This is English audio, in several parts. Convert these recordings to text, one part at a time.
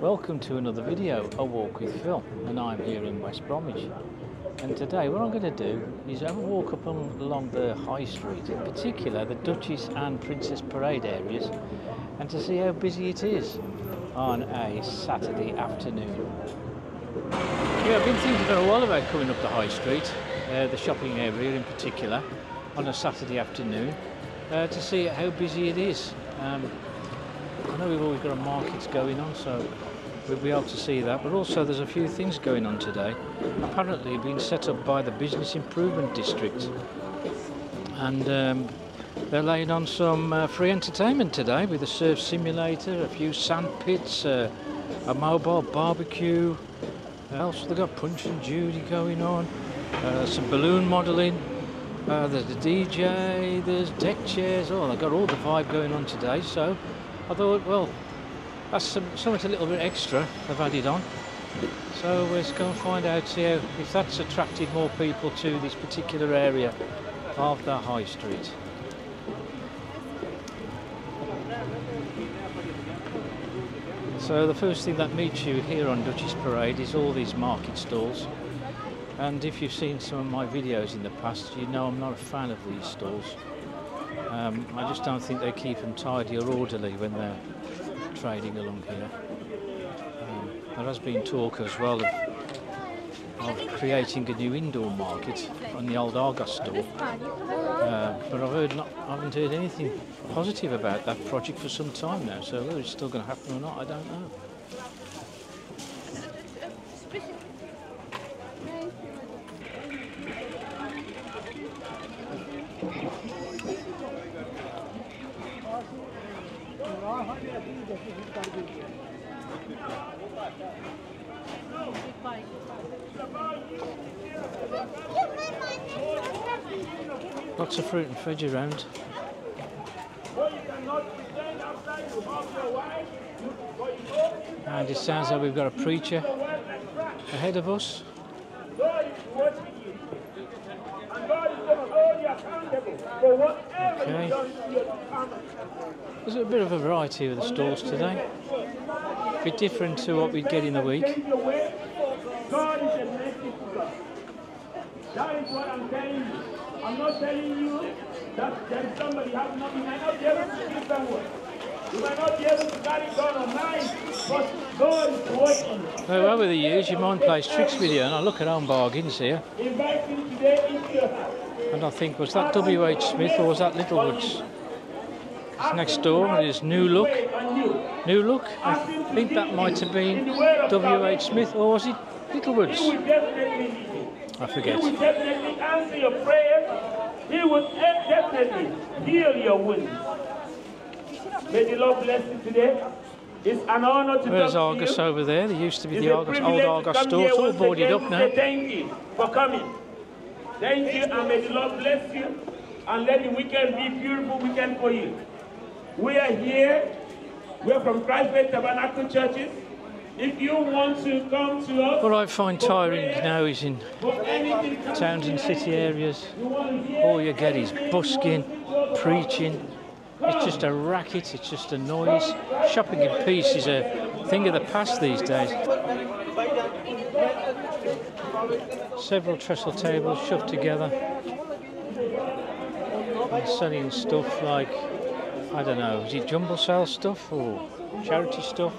Welcome to another video, A Walk with Phil, and I'm here in West Bromwich. And today what I'm going to do is have a walk up along the High Street, in particular the Duchess and Princess Parade areas, and to see how busy it is on a Saturday afternoon. Yeah, I've been thinking for a while about coming up the High Street, the shopping area in particular, on a Saturday afternoon, to see how busy it is. I know we've always got a markets going on, so we'll be able to see that, but also there's a few things going on today. Apparently being set up by the Business Improvement District, and they're laying on some free entertainment today with a surf simulator, a few sand pits, a mobile barbecue. Also they've got Punch and Judy going on, some balloon modelling, there's the DJ, there's deck chairs. Oh, they've got all the vibe going on today, so I thought, well, that's something a little bit extra they've added on. So let's go and find out, see how, if that's attracted more people to this particular area of the High Street. So the first thing that meets you here on Duchess Parade is all these market stalls. And if you've seen some of my videos in the past, you know I'm not a fan of these stalls. I just don't think they keep them tidy or orderly when they're trading along here. There has been talk as well of creating a new indoor market on the old Argos store, but I haven't heard anything positive about that project for some time now, so whether it's still going to happen or not, I don't know. Lots of fruit and veg around. And it sounds like we've got a preacher ahead of us. Okay. There's a bit of a variety of the stalls today. A bit different to what we'd get in the week. God is a merciful God. That is what I'm telling you. I'm not telling you that there's somebody have not, you might not be able to give someone. You might not be able to carry God online, but God is working. Well, over the years, your mind plays tricks with you, and I look at home bargains here. Invite him today into your house. And I think, was that W.H. Smith or was that Littlewoods? It's next door, there's New Look. New Look? I think that might have been W.H. Smith, or was it Littlewoods? I forget. He will definitely answer your prayers. He will definitely heal your wounds. May the Lord bless you today. It's an honor to There's talk to Argos you. over there. There used to be It's the a Argos, privilege old to Argos come store. here It's all once boarded again up to now. say thank you for coming. Thank you, and may the Lord bless you, and let the weekend be a beautiful weekend for you. We are here. We're from Christ Faith Tabernacle Churches. If you want to come to us, What I find tiring now is in towns and city areas, all you get is busking, preaching. It's just a racket, it's just a noise. Shopping in peace is a thing of the past these days. Several trestle tables shoved together, and selling stuff like, I don't know, is it jumble sale stuff or charity stuff?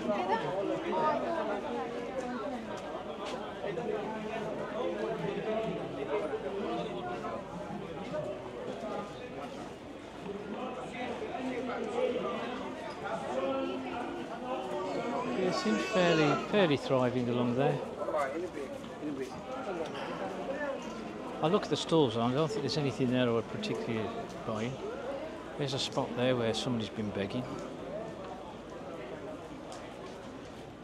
It seems fairly thriving along there. I look at the stalls and I don't think there's anything there I would particularly buy. There's a spot there where somebody's been begging.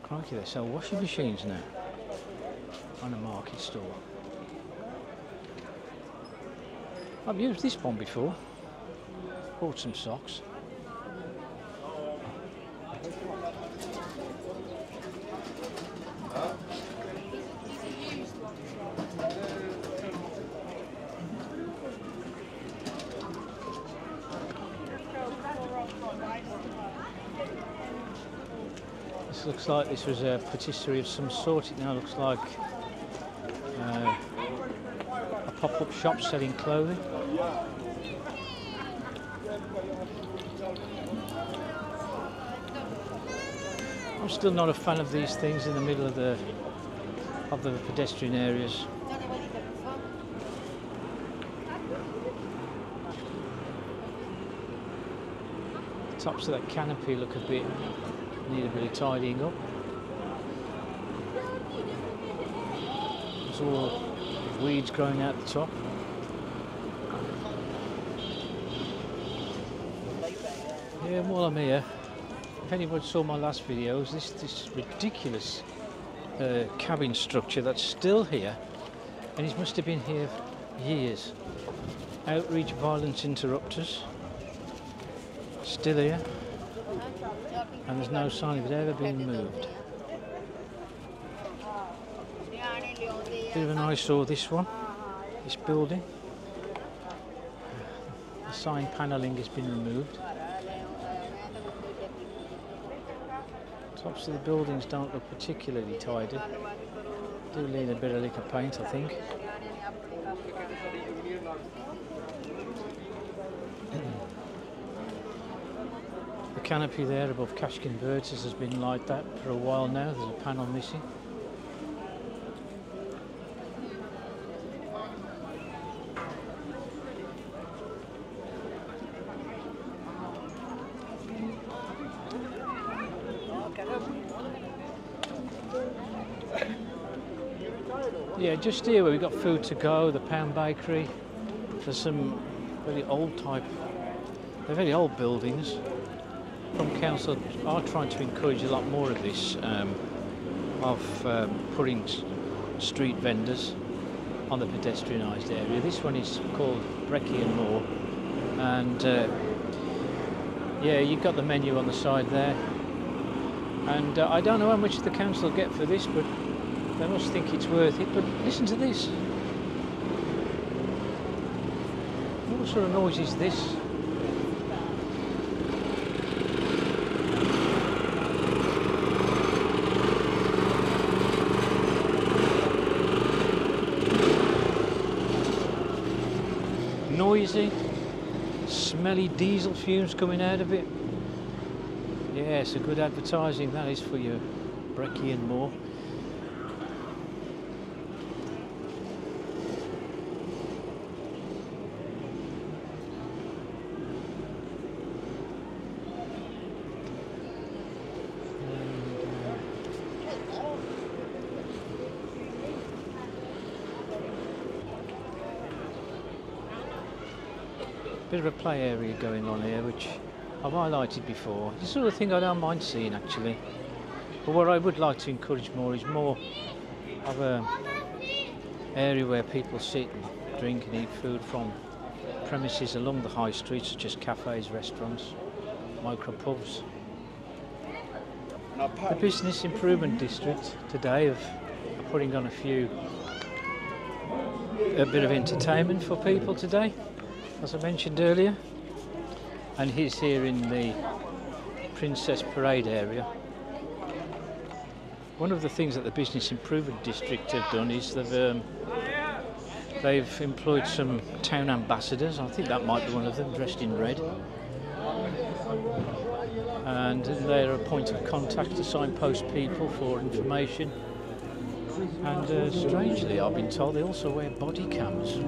Crikey, they sell washing machines now on a market stall. I've used this one before. Bought some socks. looks like this was a patisserie of some sort. It now looks like a pop-up shop selling clothing. I'm still not a fan of these things in the middle of the pedestrian areas. The tops of that canopy look need a bit of tidying up. There's all weeds growing out the top. Yeah, while I'm here, if anybody saw my last videos, this ridiculous cabin structure that's still here, and it must have been here for years. Outreach violence interrupters, still here, and there's no sign of it ever being moved. Bit of an eyesore, this one, this building. The sign panelling has been removed. Tops of the buildings don't look particularly tidy. Do need a bit of liquor paint, I think. The canopy there above Cash Converters has been like that for a while now. There's a panel missing. Yeah, just here where we've got Food to Go, the Pound Bakery. There's some very old they're very old buildings. From council are trying to encourage a lot more of this, putting street vendors on the pedestrianised area. This one is called Breckie and Moore, and yeah, you've got the menu on the side there. And I don't know how much the council get for this, but they must think it's worth it. But listen to this. What sort of noise is this? Noisy, smelly diesel fumes coming out of it. Yes, a good advertising that is for you, Breckie and Moore. Bit of a play area going on here, which I've highlighted before. It's the sort of thing I don't mind seeing actually. But what I would like to encourage more is more of an area where people sit and drink and eat food from premises along the high street, such as cafes, restaurants, micro pubs. The Business Improvement District today are putting on a bit of entertainment for people today, as I mentioned earlier, and he's here in the Princess Parade area. One of the things that the Business Improvement District have done is they've employed some town ambassadors. I think that might be one of them, dressed in red, and they're a point of contact to signpost people for information. And strangely, I've been told they also wear body cams.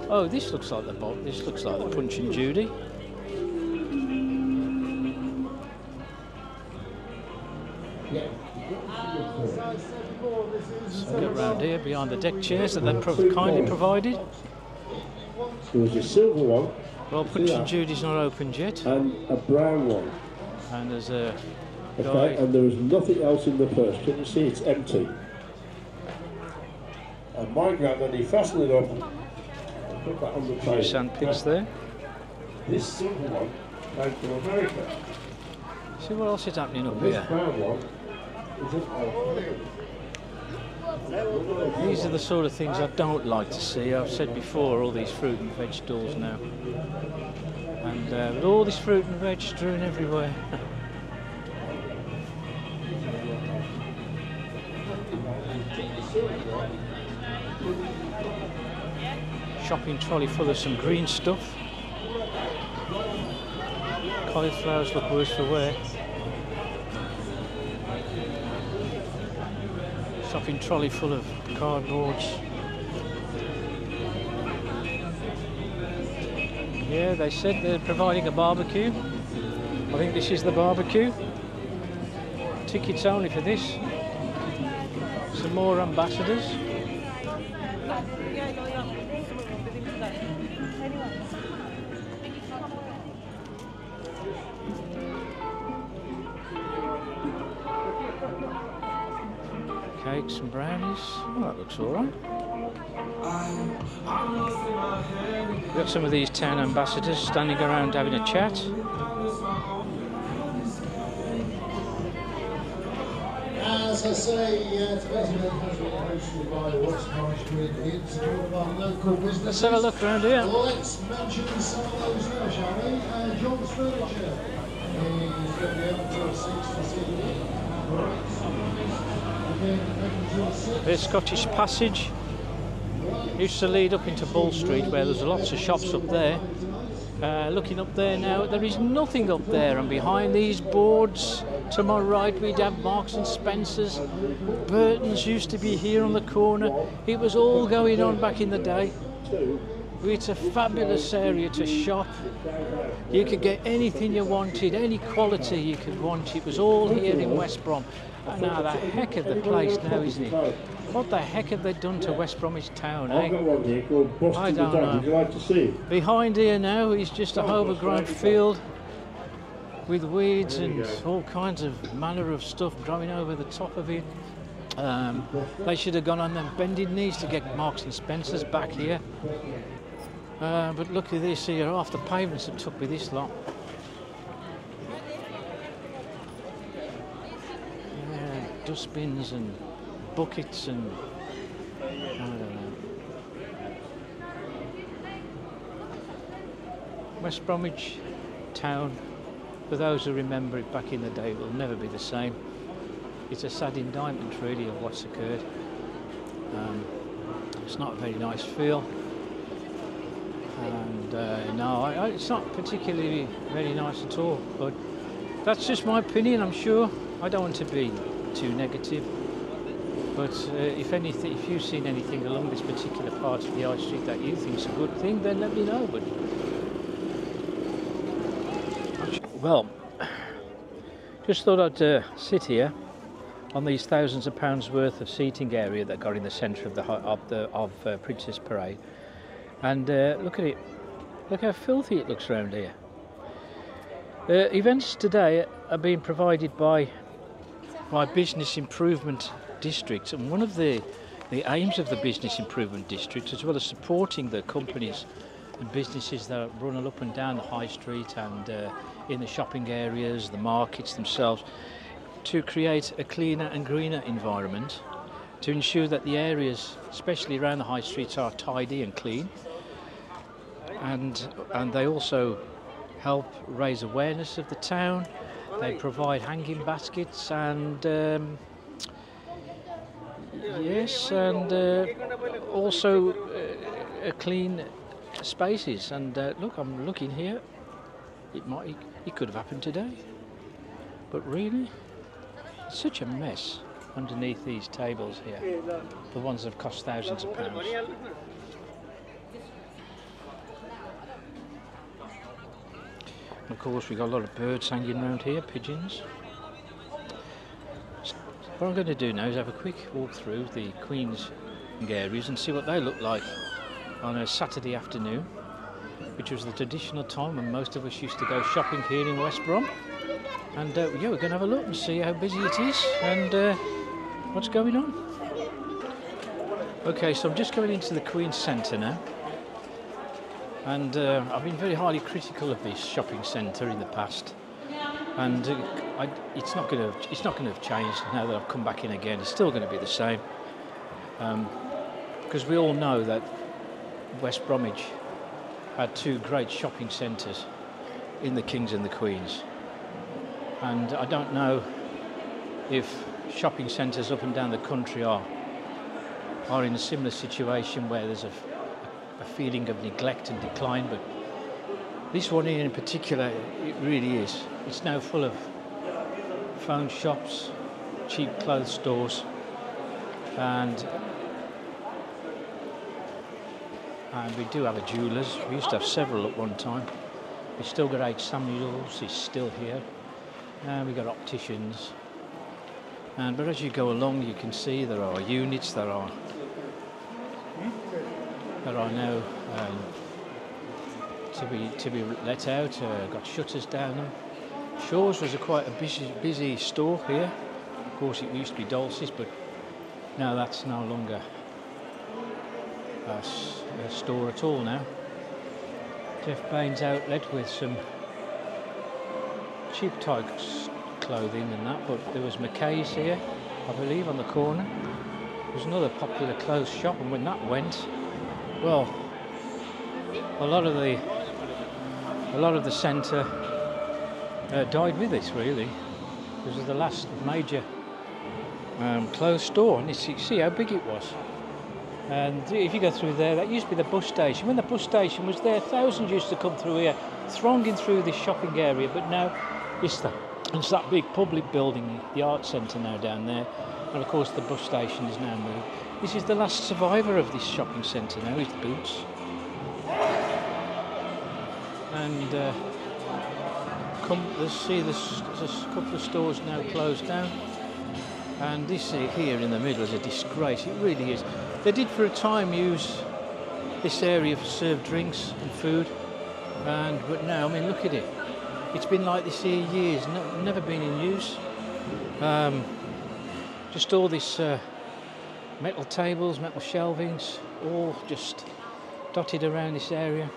Oh, this looks like the Punch and Judy. So get round here behind the deck chairs that they've kindly provided. There's a silver one. Well, Punch and Judy's not opened yet. And a brown one. And there's a guy. Okay, and there is nothing else in the purse. Can you see it's empty? And my granddad, he fastened it up. Put that on the tray. Few sandpits there. This silver one came from America. See what else is happening up This here. brown one is an These are the sort of things I don't like to see. I've said before, all these fruit and veg stalls now. And with all this fruit and veg strewn everywhere. shopping trolley full of some green stuff. Cauliflowers look worse for wear. Shopping trolley full of cardboards. Yeah, they said they're providing a barbecue. I think this is the barbecue. Tickets only for this. Some more ambassadors. Cakes and brownies. Oh, that looks all right. We've got some of these town ambassadors standing around having a chat. As I say, today's event has been hosted by West High Street. It's all about local businesses. Let's have a look around here. Let's mention some of those now, shall we? John's Furniture is going to be open till 6 this evening. There's Scottish Passage. Used to lead up into Bull Street, where there's lots of shops up there. Looking up there now, there is nothing up there, and behind these boards to my right we'd have Marks and Spencer's. Burton's used to be here on the corner. It was all going on back in the day. It's a fabulous area to shop. You could get anything you wanted, any quality you could want. It was all here in West Brom. And now the heck of the place now, isn't it? What the heck have they done to West Bromwich Town, eh? I've got one here called Busted I don't know. Would you like to see it? Behind here now is just a overgrown field with weeds and all kinds of manner of stuff growing over the top of it. They should have gone on them bended knees to get Marks and Spencer's back here. But look at this here, half the pavements are took with this lot. Yeah, dustbins and buckets and I don't know. West Bromwich Town, for those who remember it back in the day, will never be the same. It's a sad indictment really of what's occurred. It's not a very nice feel, and no, it's not particularly very nice at all, but that's just my opinion. I'm sure I don't want to be too negative, but if you've seen anything along this particular part of the High Street that you think is a good thing, then let me know. But well, just thought I'd sit here on these thousands of pounds worth of seating area that got in the centre of Princess Parade, and look at it. Look how filthy it looks around here. Events today are being provided by Business Improvement District, and one of the aims of the Business Improvement District, as well as supporting the companies and businesses that run up and down the High Street and in the shopping areas, the markets themselves, to create a cleaner and greener environment, to ensure that the areas, especially around the High Streets, are tidy and clean, and they also help raise awareness of the town. They provide hanging baskets and also clean spaces. And look, I'm looking here. It could have happened today, but really, it's such a mess underneath these tables here. The ones that have cost thousands of pounds. Of course, we've got a lot of birds hanging around here, pigeons. What I'm going to do now is have a quick walk through the Queen's areas and see what they look like on a Saturday afternoon, which was the traditional time when most of us used to go shopping here in West Brom. And yeah, we're going to have a look and see how busy it is and what's going on. Okay, so I'm just going into the Queen's Centre now. And I've been very highly critical of this shopping centre in the past, and it's not going to have changed now that I've come back in again. It's still going to be the same, because we all know that West Bromwich had two great shopping centres in the Kings and the Queens, and I don't know if shopping centres up and down the country are in a similar situation where there's a a feeling of neglect and decline, but this one in particular, it really is. It's now full of phone shops, cheap clothes stores, and we do have a jeweller's. We used to have several at one time. We've still got H. Samuels, he's still here, and we've got opticians. But as you go along, you can see there are units, there are now to be let out. Got shutters down them. Shaw's was quite a busy store here. Of course, it used to be Dulce's, but now that's no longer a store at all now. Jeff Bain's outlet with some cheap type clothing and that, but there was McKay's here, I believe, on the corner. There was another popular clothes shop, and when that went, well, a lot of the centre died with it, really. This was the last major clothes store, and you see how big it was. And if you go through there, that used to be the bus station. When the bus station was there, thousands used to come through here, thronging through this shopping area. But now it's that big public building, the art centre now down there, and of course the bus station is now moved. This is the last survivor of this shopping centre now, is Boots. And there's a couple of stores now closed down, and this here in the middle is a disgrace. It really is. They did for a time use this area for serve drinks and food, but now, I mean, look at it. It's been like this here years, never been in use. Just all this metal tables, metal shelvings, all just dotted around this area.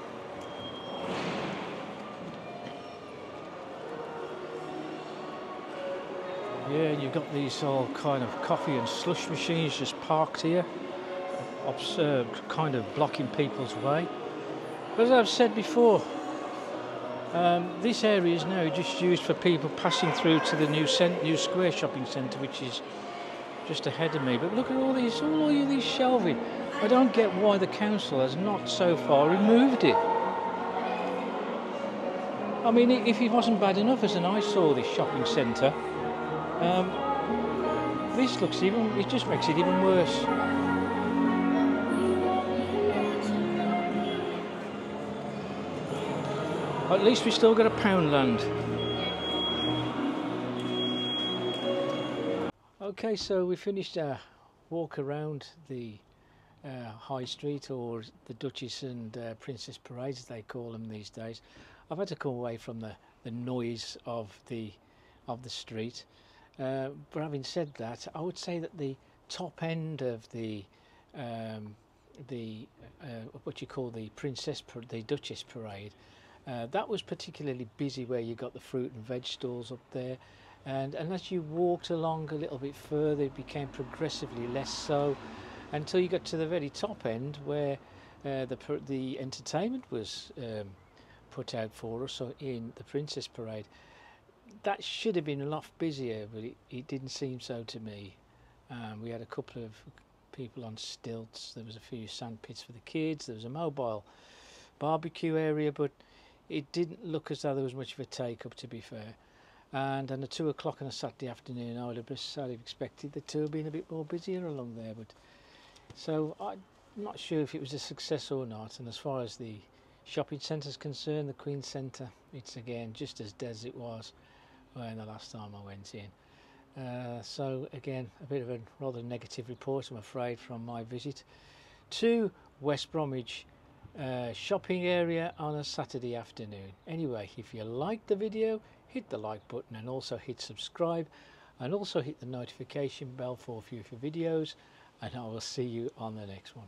Yeah, you've got these all kind of coffee and slush machines just parked here, kind of blocking people's way. But as I've said before, this area is now just used for people passing through to the new square shopping centre, which is just ahead of me. But look at all these shelving. I don't get why the council has not so far removed it. I mean, if it wasn't bad enough as an eyesore, this shopping centre, this looks it just makes it even worse. At least we still got a Poundland. Okay, so we finished our walk around the High Street, or the Duchess and Princess Parade, as they call them these days. I've had to come away from the noise of the street. But having said that, I would say that the top end of the what you call the Duchess Parade, that was particularly busy, where you got the fruit and veg stalls up there, and as you walked along a little bit further, it became progressively less so, until you got to the very top end, where the entertainment was put out for us, so in the Princess Parade. That should have been a lot busier, but it didn't seem so to me. We had a couple of people on stilts, there was a few sand pits for the kids, there was a mobile barbecue area, but it didn't look as though there was much of a take-up, to be fair. And at 2 o'clock on a Saturday afternoon, I would have expected the two being a bit more busier along there. But so I'm not sure if it was a success or not. And as far as the shopping centre is concerned, the Queen Centre, it's again just as dead as it was when the last time I went in. So again, a bit of a rather negative report, I'm afraid, from my visit to West Bromwich shopping area on a Saturday afternoon. Anyway, if you liked the video, hit the like button, and also hit subscribe, and also hit the notification bell for future videos, and I will see you on the next one.